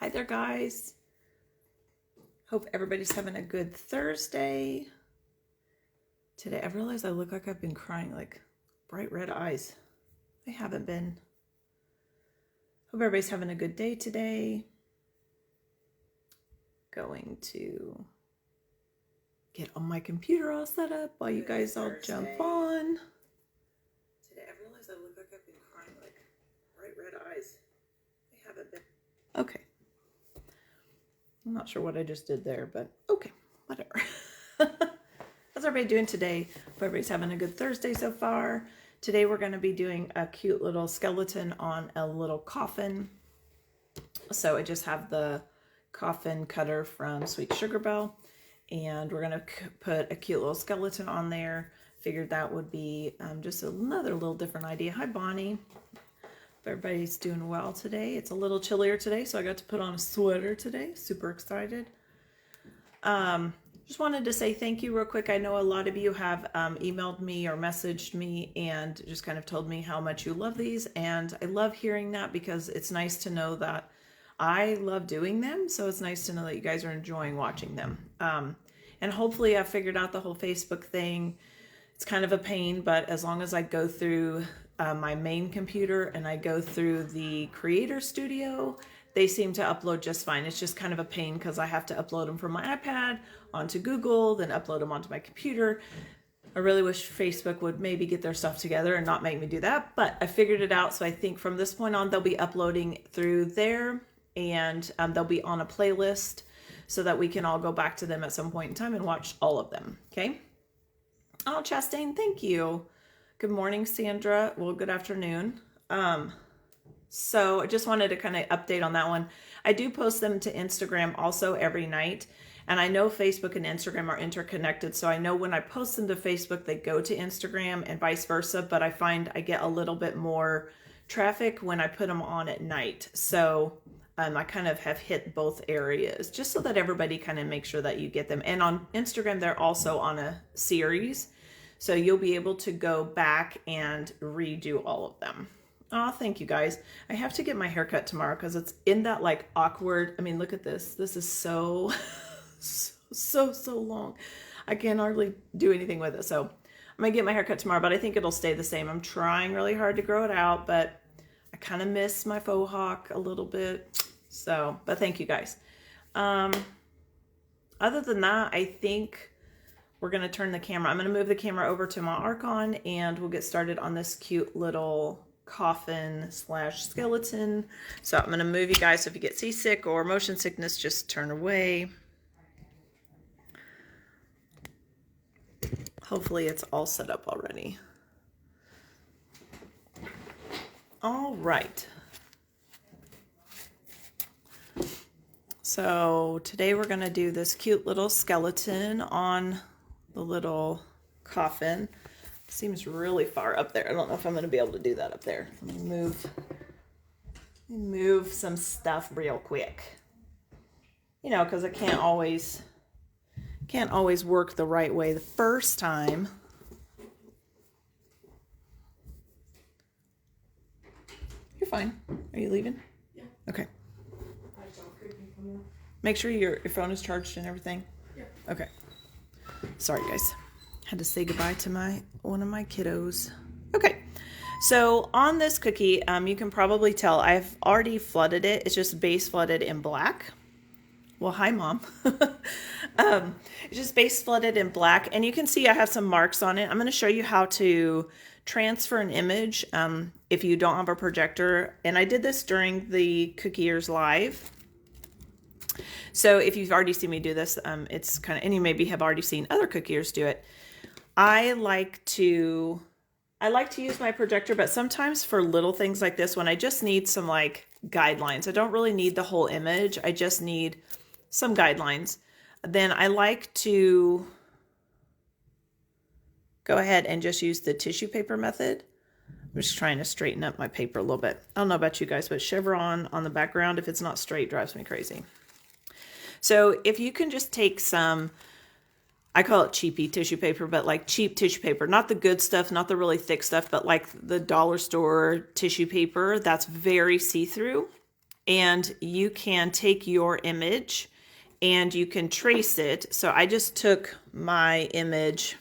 Hi there, guys. Hope everybody's having a good Thursday. Today, I realize I look like I've been crying, like bright red eyes. I haven't been. Hope everybody's having a good day today. Going to get on my computer all set up while you guys all jump on. Today, I realize I look like I've been crying, like bright red eyes. I haven't been. Okay. I'm not sure what I just did there, but okay, whatever. How's everybody doing today? Hope everybody's having a good Thursday so far. Today we're going to be doing a cute little skeleton on a little coffin. So I just have the coffin cutter from Sweet Sugar Belle, and we're going to put a cute little skeleton on there. Figured that would be just another little different idea. Hi, Bonnie. Everybody's doing well today. It's a little chillier today, so I got to put on a sweater today. Super excited. Just wanted to say thank you real quick. I know a lot of you have emailed me or messaged me and just kind of told me how much you love these, and I love hearing that because it's nice to know that I love doing them, so it's nice to know that you guys are enjoying watching them. And hopefully I figured out the whole Facebook thing. It's kind of a pain, but as long as I go through my main computer and I go through the Creator Studio, they seem to upload just fine. It's just kind of a pain because I have to upload them from my iPad onto Google, then upload them onto my computer. I really wish Facebook would maybe get their stuff together and not make me do that, but I figured it out. So I think from this point on, they'll be uploading through there, and they'll be on a playlist so that we can all go back to them at some point in time and watch all of them. Okay. Oh, Chastain, thank you. Good morning, Sandra. Well, good afternoon. So I just wanted to kind of update on that one. I do post them to Instagram also every night. And I know Facebook and Instagram are interconnected. So I know when I post them to Facebook, they go to Instagram and vice versa. But I find I get a little bit more traffic when I put them on at night. So I kind of have hit both areas just so that everybody kind of makes sure that you get them. And on Instagram, they're also on a series. So you'll be able to go back and redo all of them. Oh, thank you guys. I have to get my hair cut tomorrow because it's in that like awkward. I mean, look at this. This is so long. I can hardly do anything with it. So I'm going to get my hair cut tomorrow, but I think it'll stay the same. I'm trying really hard to grow it out, but I kind of miss my faux hawk a little bit. So, but thank you guys. Other than that, I think we're going to turn the camera. I'm going to move the camera over to my Archon and we'll get started on this cute little coffin / skeleton. So I'm going to move you guys. So if you get seasick or motion sickness, just turn away. Hopefully it's all set up already. All right. So today we're going to do this cute little skeleton on the little coffin. Seems really far up there. I don't know if I'm going to be able to do that up there. Let me move some stuff real quick. You know, because I can't always work the right way the first time. You're fine. Are you leaving? Yeah. Okay. Make sure your phone is charged and everything. Yeah. Okay. Sorry, guys. Had to say goodbye to one of my kiddos. Okay. So on this cookie, you can probably tell I've already flooded it. It's just base flooded in black. Well, hi, Mom. It's just base flooded in black. And you can see I have some marks on it. I'm going to show you how to transfer an image if you don't have a projector. And I did this during the Cookie Years Live. So if you've already seen me do this, it's kind of, and you maybe have already seen other cookiers do it. I like to use my projector, but sometimes for little things like this, when I just need some like guidelines, I don't really need the whole image. I just need some guidelines. Then I like to go ahead and just use the tissue paper method. I'm just trying to straighten up my paper a little bit. I don't know about you guys, but chevron on the background, if it's not straight, drives me crazy. So if you can just take some, I call it cheapy tissue paper, but like cheap tissue paper, not the good stuff, not the really thick stuff, but like the dollar store tissue paper that's very see-through. and you can take your image and you can trace it. So I just took my image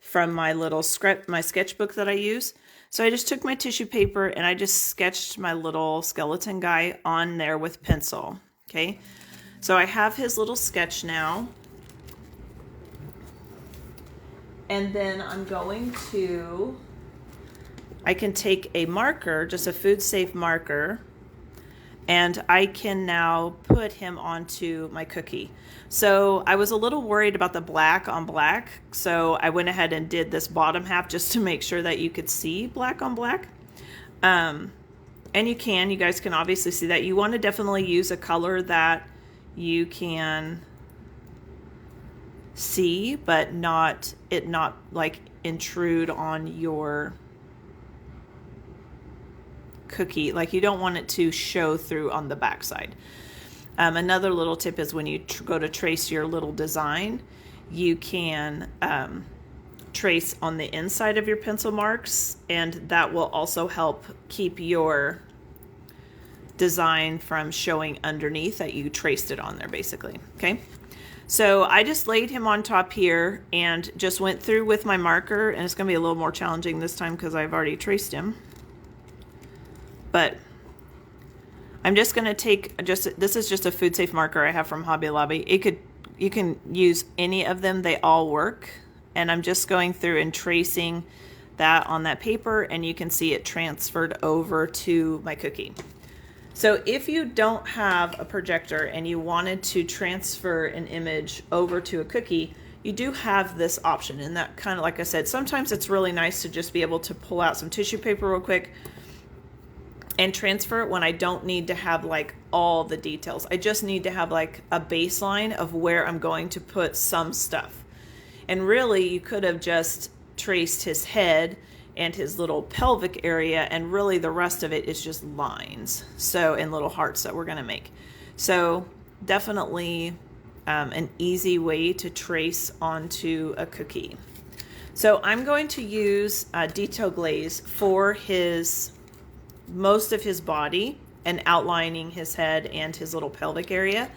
from my little script, my sketchbook that I use. So I just took my tissue paper and I just sketched my little skeleton guy on there with pencil. Okay, so I have his little sketch now. And then I'm going to, I can take a marker, just a food safe marker, and I can now put him onto my cookie. So I was a little worried about the black on black, so I went ahead and did this bottom half just to make sure that you could see black on black. And you guys can obviously see that. You want to definitely use a color that you can see, but not like intrude on your cookie. Like you don't want it to show through on the backside. Another little tip is when you go to trace your little design, you can trace on the inside of your pencil marks, and that will also help keep your design from showing underneath that you traced it on there, basically. Okay, so I just laid him on top here and just went through with my marker, and it's going to be a little more challenging this time because I've already traced him. But I'm just going to take this is just a food safe marker I have from Hobby Lobby. You can use any of them, they all work. And I'm just going through and tracing that on that paper, and you can see it transferred over to my cookie. So if you don't have a projector and you wanted to transfer an image over to a cookie, you do have this option. And that kind of, like I said, sometimes it's really nice to just be able to pull out some tissue paper real quick and transfer it when I don't need to have like all the details. I just need to have like a baseline of where I'm going to put some stuff. And really, you could have just traced his head and his little pelvic area, and really the rest of it is just lines, so, and little hearts that we're going to make. So definitely an easy way to trace onto a cookie. So I'm going to use detail glaze for most of his body and outlining his head and his little pelvic area.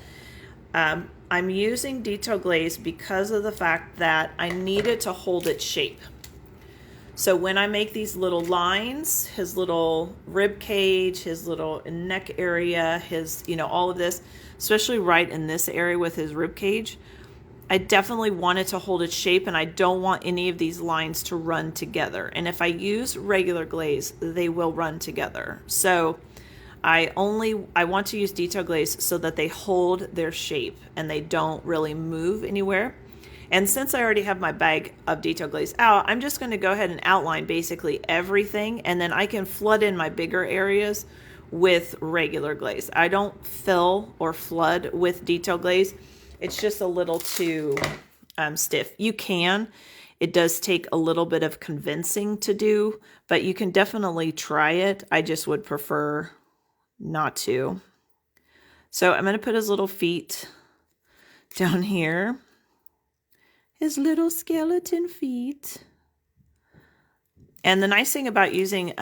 I'm using detail glaze because of the fact that I need it to hold its shape. So when I make these little lines, his little rib cage, his little neck area, his, all of this, especially right in this area with his rib cage, I definitely want it to hold its shape, and I don't want any of these lines to run together. And if I use regular glaze, they will run together. So I want to use detail glaze so that they hold their shape and they don't really move anywhere. And since I already have my bag of detail glaze out, I'm just going to go ahead and outline basically everything, and then I can flood in my bigger areas with regular glaze. I don't fill or flood with detail glaze. It's just a little too stiff. You can. It does take a little bit of convincing to do, but you can definitely try it. I just would prefer not to. So I'm going to put his little feet down here. His little skeleton feet. And the nice thing about using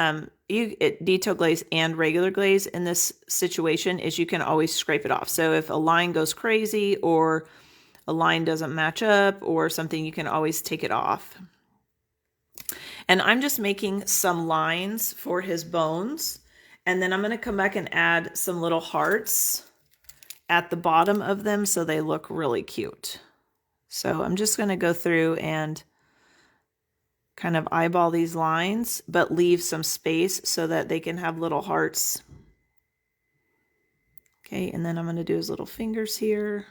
detail glaze and regular glaze in this situation is you can always scrape it off. So if a line goes crazy or a line doesn't match up or something, you can always take it off. And I'm just making some lines for his bones. And then I'm going to come back and add some little hearts at the bottom of them so they look really cute. So I'm just going to go through and kind of eyeball these lines, but leave some space so that they can have little hearts. Okay, and then I'm going to do his little fingers here.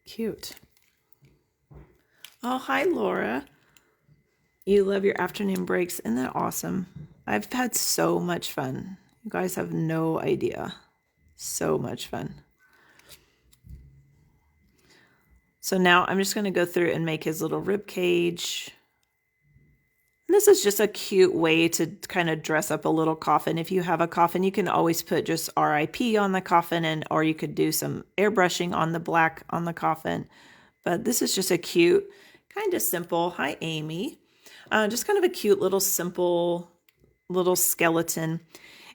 Cute. Oh, hi, Laura. You love your afternoon breaks. Isn't that awesome? I've had so much fun. You guys have no idea. So much fun. So now I'm just going to go through and make his little rib cage. And this is just a cute way to kind of dress up a little coffin. If you have a coffin, you can always put just RIP on the coffin, or you could do some airbrushing on the black on the coffin. But this is just a cute, kind of simple, hi Amy, just kind of a cute little simple little skeleton.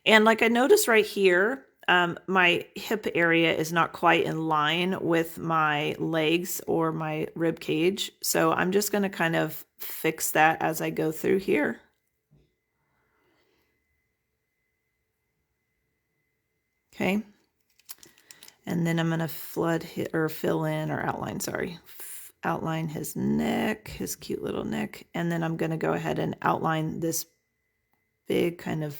And like I noticed right here, my hip area is not quite in line with my legs or my rib cage. So I'm just going to kind of fix that as I go through here. Okay. And then I'm going to fill in or outline, sorry, outline his neck, his cute little neck. And then I'm going to go ahead and outline this big kind of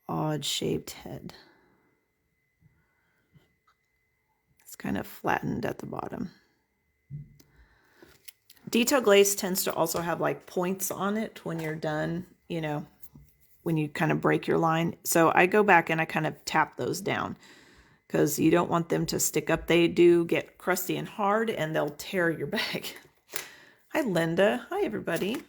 odd shaped head. It's kind of flattened at the bottom. Detail glaze tends to also have like points on it when you're done, you know, when you kind of break your line. So I go back and I kind of tap those down because you don't want them to stick up. They do get crusty and hard and they'll tear your bag. Hi, Linda. Hi, everybody.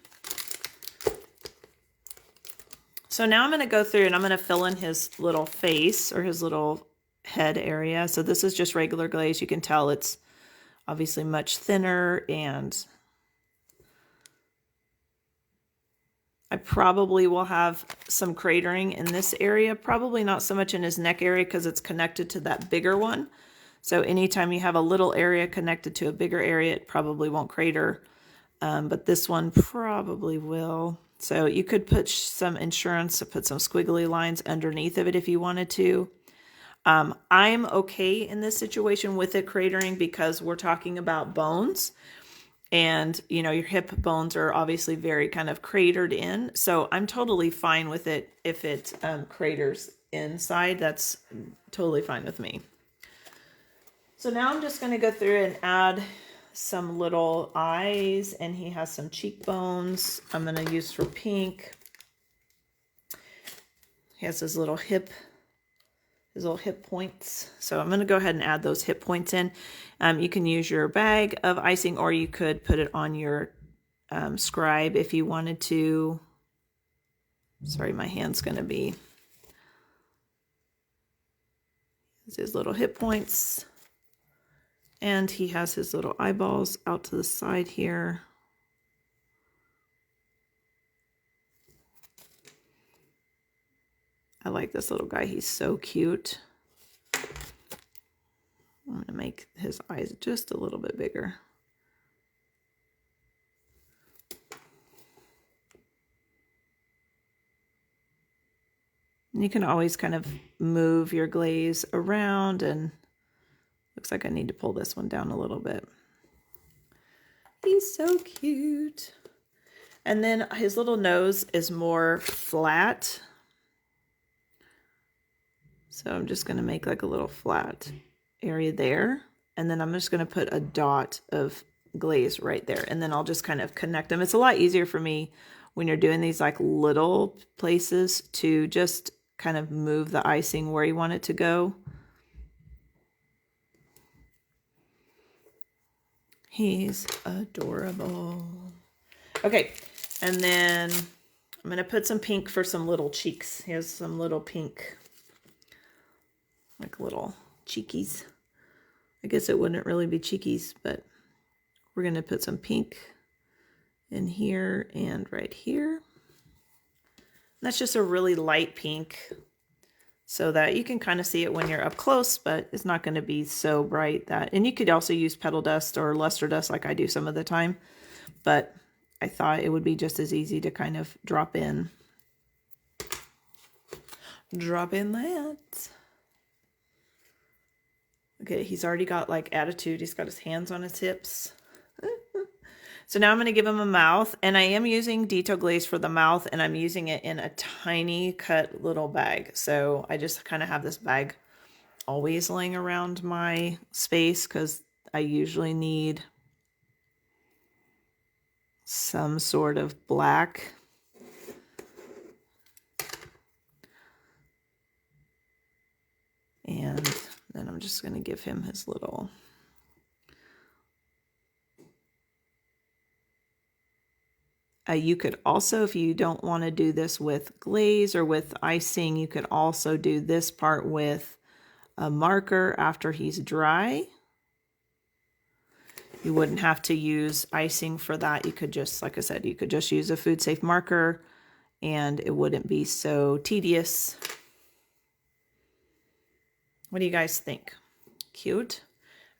So now I'm going to go through and I'm going to fill in his little face or his little head area. So this is just regular glaze. You can tell it's obviously much thinner, and I probably will have some cratering in this area, probably not so much in his neck area because it's connected to that bigger one. So anytime you have a little area connected to a bigger area, it probably won't crater, but this one probably will. So you could put some insurance to put some squiggly lines underneath of it if you wanted to. I'm okay in this situation with it cratering because we're talking about bones. And, you know, your hip bones are obviously very kind of cratered in. So I'm totally fine with it if it craters inside. That's totally fine with me. So now I'm just going to go through and add some little eyes. And he has some cheekbones I'm going to use for pink. He has his little hip points. So I'm going to go ahead and add those hip points in. You can use your bag of icing or you could put it on your scribe if you wanted to. Sorry, my hand's going to be. This is his little hip points. And he has his little eyeballs out to the side here. I like this little guy. He's so cute. I'm going to make his eyes just a little bit bigger. And you can always kind of move your glaze around, and looks like I need to pull this one down a little bit. He's so cute. And then his little nose is more flat. So I'm just going to make like a little flat area there. And then I'm just going to put a dot of glaze right there. And then I'll just kind of connect them. It's a lot easier for me when you're doing these like little places to just kind of move the icing where you want it to go. He's adorable. Okay, and then I'm going to put some pink for some little cheeks. He has some little pink, like little cheekies. I guess it wouldn't really be cheekies, but we're going to put some pink in here and right here. And that's just a really light pink so that you can kind of see it when you're up close, but it's not going to be so bright that, and you could also use petal dust or luster dust like I do some of the time, but I thought it would be just as easy to kind of drop in that. Okay, he's already got like attitude. He's got his hands on his hips. So now I'm going to give him a mouth, and I am using detail glaze for the mouth, and I'm using it in a tiny cut little bag. So I just kind of have this bag always laying around my space because I usually need some sort of black. And then I'm just going to give him his little... you could also, if you don't want to do this with glaze or with icing, you could also do this part with a marker after he's dry. You wouldn't have to use icing for that. You could just, like I said, you could just use a food safe marker and it wouldn't be so tedious. What do you guys think? Cute?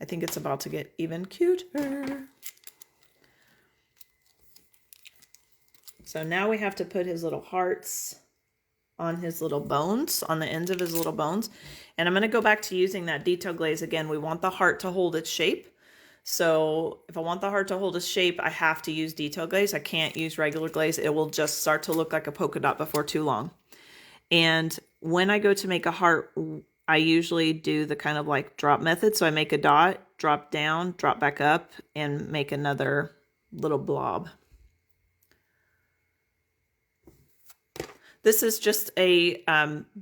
I think it's about to get even cuter. So now we have to put his little hearts on his little bones, on the ends of his little bones. And I'm going to go back to using that detail glaze again. We want the heart to hold its shape. So if I want the heart to hold its shape, I have to use detail glaze. I can't use regular glaze. It will just start to look like a polka dot before too long. And when I go to make a heart, I usually do the kind of like drop method. So I make a dot, drop down, drop back up, and make another little blob. This is just a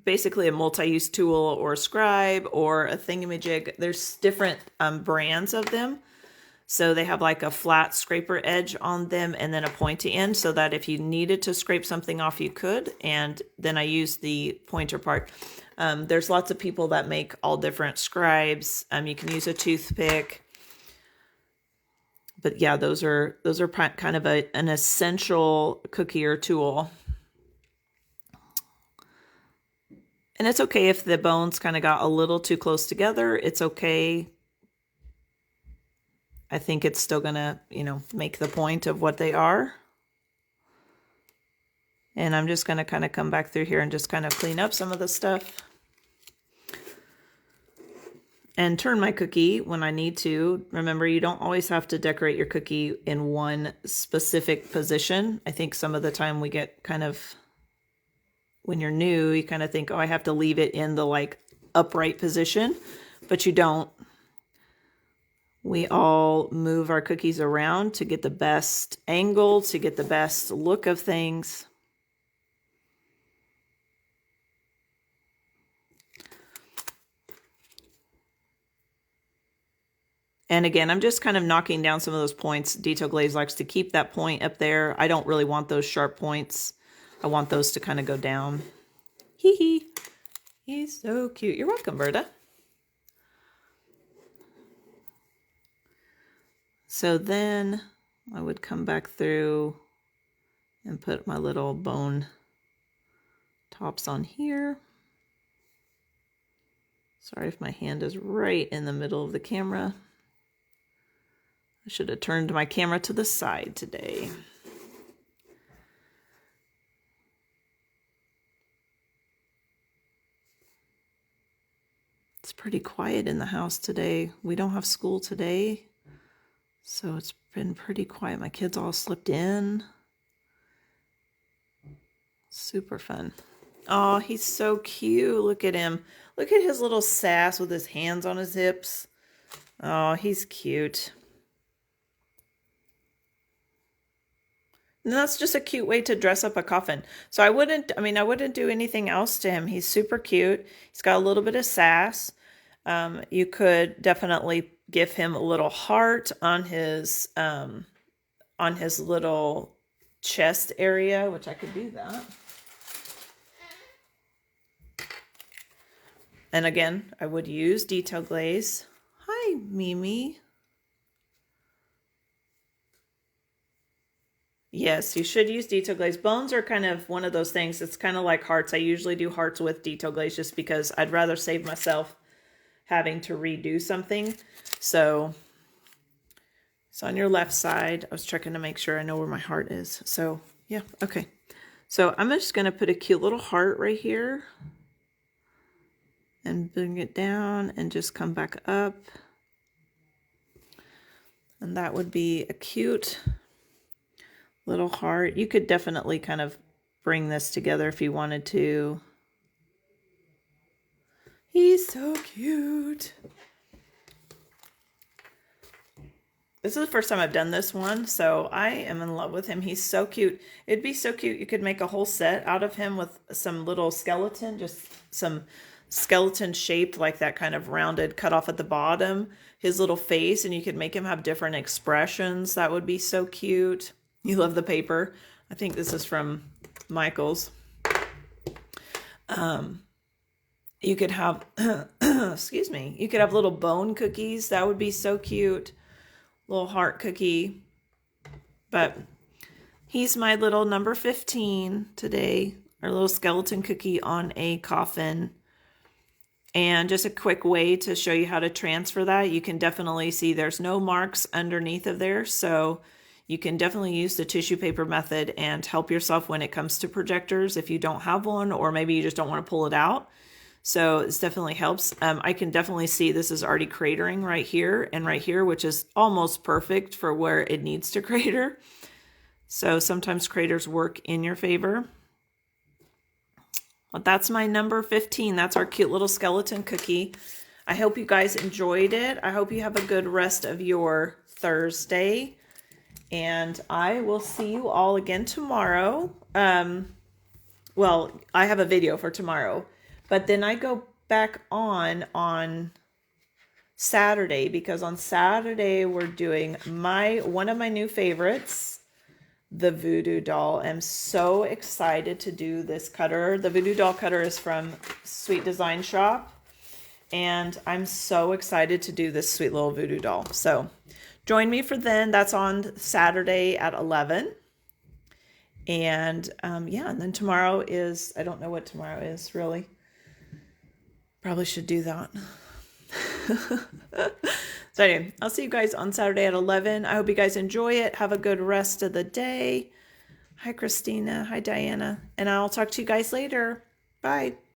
basically a multi-use tool or a scribe or a thingamajig. There's different brands of them. So they have like a flat scraper edge on them and then a pointy end so that if you needed to scrape something off, you could. And then I use the pointer part. There's lots of people that make all different scribes. You can use a toothpick. But yeah, those are kind of an essential cookie or tool. And it's okay if the bones kind of got a little too close together. It's okay. I think it's still going to, make the point of what they are. And I'm just going to kind of come back through here and just kind of clean up some of the stuff. And turn my cookie when I need to. Remember, you don't always have to decorate your cookie in one specific position. I think some of the time we get kind of, when you're new, you kind of think, oh, I have to leave it in the like upright position, but you don't. We all move our cookies around to get the best angle, to get the best look of things. And again, I'm just kind of knocking down some of those points. Detail Glaze likes to keep that point up there. I don't really want those sharp points. I want those to kind of go down. Hee hee. He's so cute. You're welcome, Berta. So then I would come back through and put my little bone tops on here. Sorry if my hand is right in the middle of the camera. I should have turned my camera to the side today. It's pretty quiet in the house today. We don't have school today, so it's been pretty quiet. My kids all slipped in. Super fun. Oh, he's so cute. Look at him. Look at his little sass with his hands on his hips. Oh, he's cute. And that's just a cute way to dress up a coffin. So I wouldn't do anything else to him. He's super cute. He's got a little bit of sass. You could definitely give him a little heart on his little chest area, which I could do that. And again, I would use detail glaze. Hi, Mimi. Yes, you should use detail glaze. Bones are kind of one of those things. It's kind of like hearts. I usually do hearts with detail glaze just because I'd rather save myself having to redo something. So it's on your left side. I was checking to make sure I know where my heart is. So yeah, okay. So I'm just going to put a cute little heart right here and bring it down and just come back up. And that would be a cute little heart. You could definitely kind of bring this together if you wanted to. He's so cute. This is the first time I've done this one, so I am in love with him. He's so cute. It'd be so cute. You could make a whole set out of him with some little skeleton, just some skeleton shaped like that kind of rounded cut off at the bottom, his little face, and you could make him have different expressions. That would be so cute. You love the paper. I think this is from Michael's. You could have, excuse me, you could have little bone cookies. That would be so cute. little heart cookie. But he's my little number 15 today, our little skeleton cookie on a coffin. And just a quick way to show you how to transfer that. You can definitely see there's no marks underneath of there. So you can definitely use the tissue paper method and help yourself when it comes to projectors if you don't have one, or maybe you just don't want to pull it out. So this definitely helps. I can definitely see this is already cratering right here and right here, which is almost perfect for where it needs to crater. So sometimes craters work in your favor. Well, that's my number 15. That's our cute little skeleton cookie. I hope you guys enjoyed it. I hope you have a good rest of your Thursday. And I will see you all again tomorrow. Well, I have a video for tomorrow. But then I go back on Saturday, because on Saturday we're doing one of my new favorites, the Voodoo Doll. I'm so excited to do this cutter. The Voodoo Doll cutter is from Sweet Design Shop, and I'm so excited to do this sweet little Voodoo Doll. So join me for then. That's on Saturday at 11. And yeah, and then tomorrow is, I don't know what tomorrow is really. Probably should do that. So anyway, I'll see you guys on Saturday at 11. I hope you guys enjoy it. Have a good rest of the day. Hi, Christina. Hi, Diana. And I'll talk to you guys later. Bye.